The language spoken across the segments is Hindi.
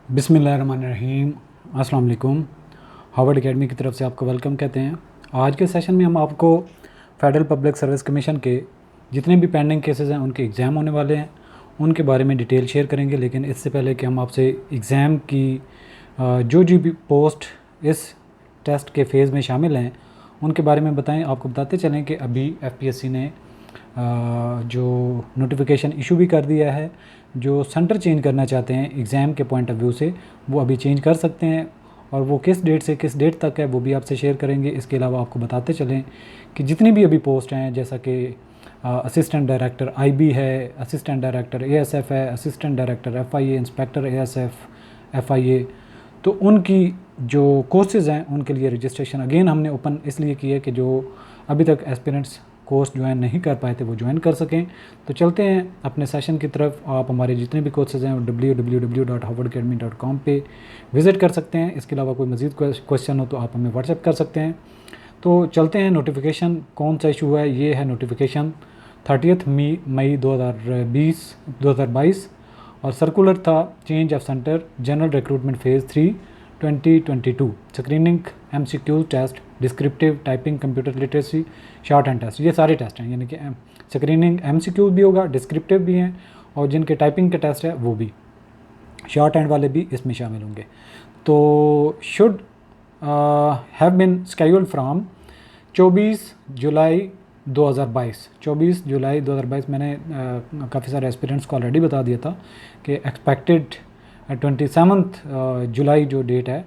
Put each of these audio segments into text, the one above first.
बिस्मिल्लाहिर्रहमानिर्रहीम। अस्सलाम वालेकुम। हार्वर्ड एकेडमी की तरफ से आपको वेलकम कहते हैं। आज के सेशन में हम आपको फेडरल पब्लिक सर्विस कमीशन के जितने भी पेंडिंग केसेस हैं उनके एग्ज़ाम होने वाले हैं, उनके बारे में डिटेल शेयर करेंगे। लेकिन इससे पहले कि हम आपसे एग्ज़ाम की जो जो भी पोस्ट इस टेस्ट के फ़ेज़ में शामिल हैं उनके बारे में बताएं। आपको बताते चलें कि अभी एफपीएससी ने जो नोटिफिकेशन इशू भी कर दिया है। जो सेंटर चेंज करना चाहते हैं एग्ज़ाम के पॉइंट ऑफ व्यू से वो अभी चेंज कर सकते हैं, और वो किस डेट से किस डेट तक है वो भी आपसे शेयर करेंगे। इसके अलावा आपको बताते चलें कि जितनी भी अभी पोस्ट हैं, जैसा कि असिस्टेंट डायरेक्टर आईबी है, असिस्टेंट डायरेक्टर एएसएफ है, assistant director FIA, inspector ASF FIA, तो उनकी जो कोर्सेज़ हैं उनके लिए रजिस्ट्रेशन अगेन हमने ओपन इसलिए की है कि जो अभी तक एस्पिरेंट्स कोर्स ज्वाइन नहीं कर पाए थे वो ज्वाइन कर सकें। तो चलते हैं अपने सेशन की तरफ। आप हमारे जितने भी कोर्सेज़ हैं वो www.harvardacademy.com पे विज़िट कर सकते हैं। इसके अलावा कोई मज़ीद क्वेश्चन हो तो आप हमें व्हाट्सएप कर सकते हैं। तो चलते हैं, नोटिफिकेशन कौन सा इशू है। ये है नोटिफिकेशन 30 मई 2022 और सर्कुलर था change of centre general recruitment phase 3 2022, screening MCQ test, descriptive typing, computer literacy, shorthand test. ये सारे टेस्ट हैं, यानी कि स्क्रीनिंग एमसीक्यू भी होगा, डिस्क्रिप्टिव भी हैं, और जिनके टाइपिंग के टेस्ट है वो भी, शॉर्ट हैंड वाले भी इसमें शामिल होंगे। तो should have been scheduled from 24 जुलाई 2022। मैंने काफ़ी सारे एस्पिरेंट्स को ऑलरेडी बता दिया था कि एक्सपेक्टेड 27 जुलाई जो डेट है,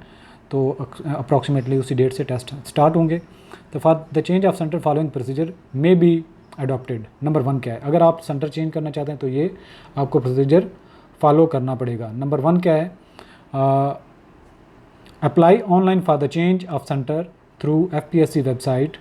तो अप्रॉक्सीमेटली उसी डेट से टेस्ट स्टार्ट होंगे। तो for the change of centre following procedure may be adopted. Number 1 क्या है, अगर आप सेंटर चेंज करना चाहते हैं तो ये आपको प्रोसीजर फॉलो करना पड़ेगा। नंबर 1 क्या है, apply online for the change of centre through FPSC website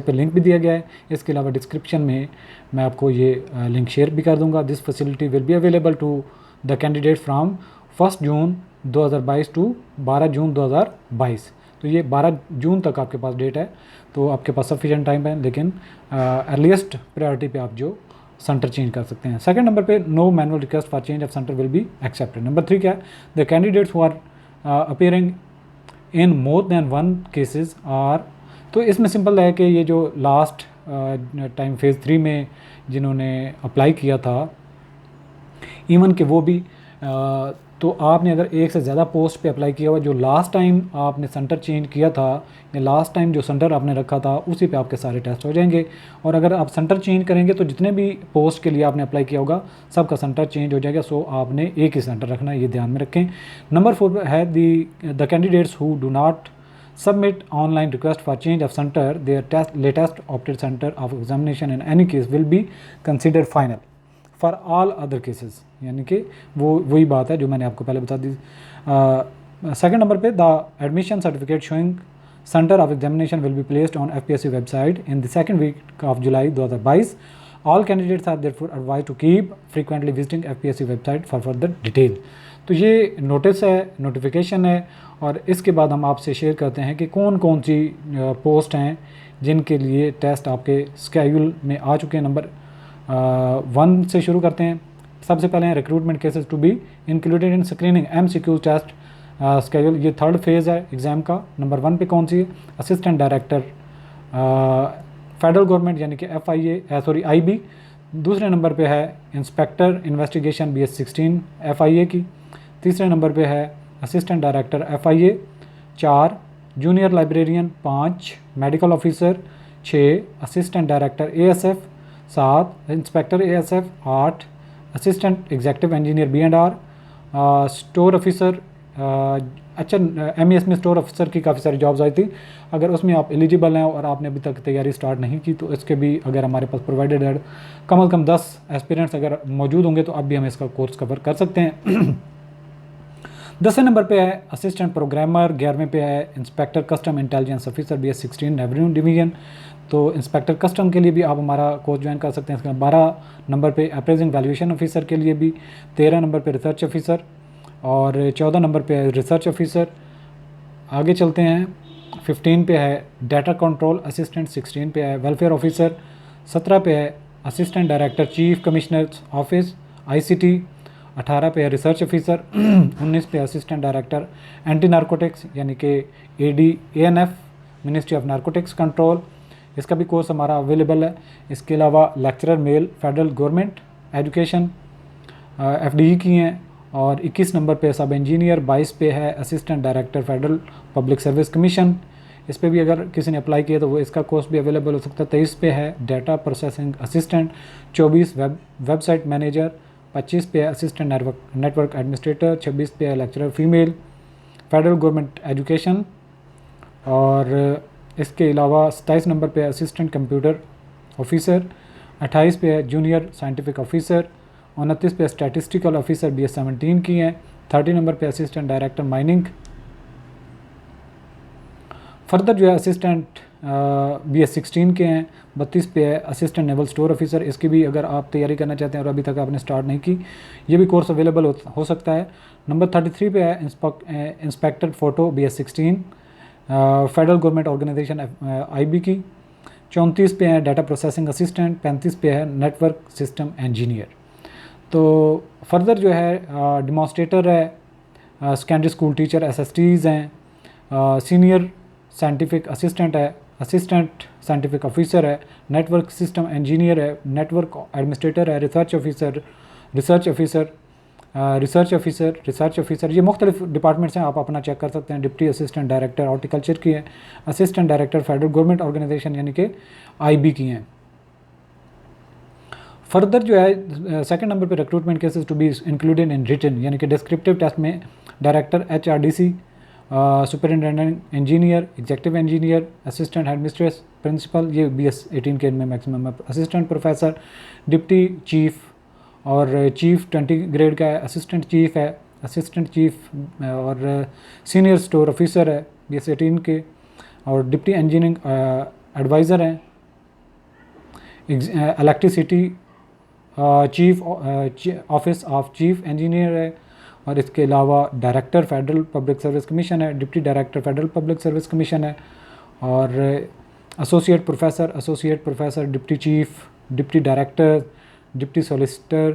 पर लिंक भी दिया गया है। इसके अलावा डिस्क्रिप्शन में मैं आपको ये लिंक शेयर भी कर दूंगा। This facility will be available to the candidate from 1 June 2022 to 12 June 2022। तो ये 12 जून तक आपके पास डेट है, तो आपके पास सफिशिएंट टाइम है। लेकिन अर्लीस्ट प्रायोरिटी पे आप जो सेंटर चेंज कर सकते हैं। सेकंड नंबर पे no manual request for change of centre will be accepted. Number 3 क्या है, the candidates who are appearing in more than 1 cases are. तो इसमें सिंपल है कि ये जो लास्ट टाइम फ़ेज़ 3 में जिन्होंने अप्लाई किया था, इवन कि वो भी तो आपने अगर एक से ज़्यादा पोस्ट पे अप्लाई किया हुआ, जो लास्ट टाइम आपने सेंटर चेंज किया था या लास्ट टाइम जो सेंटर आपने रखा था उसी पे आपके सारे टेस्ट हो जाएंगे। और अगर आप सेंटर चेंज करेंगे तो जितने भी पोस्ट के लिए आपने अप्लाई किया होगा सबका सेंटर चेंज हो जाएगा। सो आपने एक ही सेंटर रखना है, ये ध्यान में रखें। नंबर 4 है the candidates who do not submit online request for change of center, their latest opted center of examination in any case will be considered final for all other cases। यानी कि वो वही बात है जो मैंने आपको पहले बता दी। सेकंड नंबर पे the admission certificate showing centre of examination will be placed on FPSC website in the second week of July 2022। All candidates are therefore advised to keep frequently visiting FPSC website for further detail. तो ये नोटिस है, नोटिफिकेशन है, और इसके बाद हम आपसे शेयर करते हैं कि कौन कौन सी पोस्ट हैं जिनके लिए टेस्ट आपके स्केड्यूल में आ चुके हैं। नंबर 1 से शुरू करते हैं। सबसे पहले हैं recruitment cases to be included in screening MCQ test schedule. ये थर्ड फेज़ है एग्ज़ाम का। नंबर 1 पे कौन सी है, असिस्टेंट डायरेक्टर फेडरल गवर्नमेंट यानी कि एफआईए आईबी। दूसरे नंबर पे है इंस्पेक्टर इन्वेस्टिगेशन BS16 एफआईए की। तीसरे नंबर पे है assistant director FIA. 4 junior librarian. 5 medical officer. 6 assistant director ASF. 7 inspector ASF. 8 assistant executive engineer B&R। Store officer. अच्छा, MES में स्टोर ऑफिसर की काफ़ी सारी जॉब्स आई थी। अगर उसमें आप एलिजिबल हैं और आपने अभी तक तैयारी स्टार्ट नहीं की तो इसके भी अगर हमारे पास प्रोवाइडेड है कम से कम 10 एस्पिरेंट्स अगर मौजूद होंगे तो अब भी हम इसका कोर्स कवर कर सकते हैं। 10वें नंबर पे है असिस्टेंट प्रोग्रामर। 11वें पे है inspector custom intelligence officer BS16 revenue division. तो इंस्पेक्टर कस्टम के लिए भी आप हमारा कोर्स ज्वाइन कर सकते हैं। इसका 12 नंबर पे अप्रेजिंग वैल्यूएशन ऑफिसर के लिए भी। 13 नंबर पे रिसर्च ऑफिसर और 14 नंबर पे है रिसर्च ऑफिसर। आगे चलते हैं। 15 पे है डाटा कंट्रोल असिस्टेंट। 16 पे है वेलफेयर ऑफिसर। 17 पे है assistant director chief commissioner office ICT। 18 पे है रिसर्च ऑफिसर, 19 पे असिस्टेंट डायरेक्टर एंटी नारकोटिक्स यानी कि ADANF, ministry of narcotics control, इसका भी कोर्स हमारा अवेलेबल है। इसके अलावा lecturer male federal government education FDE की हैं। और 21 नंबर पे सब इंजीनियर, 22 पे है assistant director federal public service commission, इस पे भी अगर किसी ने अप्लाई किया तो वो इसका कोर्स भी अवेलेबल हो सकता है। 23 पे है data processing assistant, 24 website manager, 25 पे है असिस्टेंट नेटवर्क एडमिनिस्ट्रेटर, 26 पे है lecturer female federal government education. और इसके अलावा 27 नंबर पे असिस्टेंट कंप्यूटर ऑफिसर, 28 पे है जूनियर साइंटिफिक ऑफिसर, 29 पे स्टैटिस्टिकल ऑफिसर BS17 की हैं, 30 नंबर पे असिस्टेंट डायरेक्टर माइनिंग। फर्दर जो है असिस्टेंट BS16 के हैं, 32 पे है असिस्टेंट नेवल स्टोर ऑफिसर, इसकी भी अगर आप तैयारी करना चाहते हैं और अभी तक आपने स्टार्ट नहीं की, ये भी कोर्स अवेलेबल हो सकता है। नंबर 33 पे है inspector photo BS16 federal government organisation IB की। 34 पे है डाटा प्रोसेसिंग असिस्टेंट, 35 पे है नेटवर्क सिस्टम इंजीनियर। तो फर्दर जो है डिमॉन्स्ट्रेटर है, सेकेंडरी स्कूल टीचर SSTs हैं, सीनियर साइंटिफिक असिस्टेंट है, असिस्टेंट साइंटिफिक ऑफिसर है, नेटवर्क सिस्टम इंजीनियर है, नेटवर्क एडमिनिस्ट्रेटर है, रिसर्च ऑफिसर, ये मुख्तलिफ डिपार्टमेंट्स हैं, आप अपना चेक कर सकते हैं। डिप्टी असिस्टेंट डायरेक्टर हॉर्टिकल्चर की है, assistant director federal government organisation यानी कि IB की हैं। फर्दर जो है सेकंड नंबर पे recruitment cases to be included in written यानी कि डिस्क्रिप्टिव टेस्ट में director HRDC, superintendent engineer, executive engineer, assistant headmistress, principal, ये BS18 के इनमें मैक्सिमम है, असिस्टेंट प्रोफेसर, डिप्टी चीफ और चीफ 20 ग्रेड का है, असिस्टेंट चीफ है, असिस्टेंट चीफ और सीनियर स्टोर ऑफिसर है BS18 के, और डिप्टी इंजीनियरिंग एडवाइज़र हैं, electricity chief office of chief engineer है। और इसके अलावा director federal public service commission है, deputy director federal public service commission है, और associate professor, deputy chief, deputy director, deputy solicitor,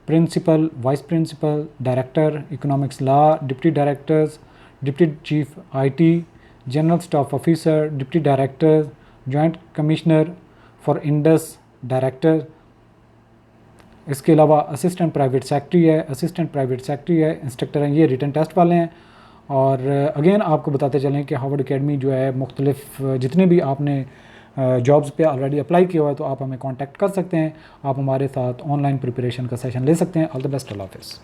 principal, vice principal, director economics law, deputy directors, deputy chief IT, general staff officer, deputy director, joint commissioner for Indus, director. इसके अलावा असिस्टेंट प्राइवेट सेक्रेटरी है, इंस्ट्रक्टर हैं, ये रिटन टेस्ट वाले हैं। और अगेन आपको बताते चलें कि हार्वर्ड एकेडमी जो है मुख्तलिफ जितने भी आपने जॉब्स पे ऑलरेडी अप्लाई किया हुआ है तो आप हमें कांटेक्ट कर सकते हैं, आप हमारे साथ ऑनलाइन प्रिपरेशन का सेशन ले सकते हैं। ऑल द बेस्ट, अल्लाह हाफ़िज़।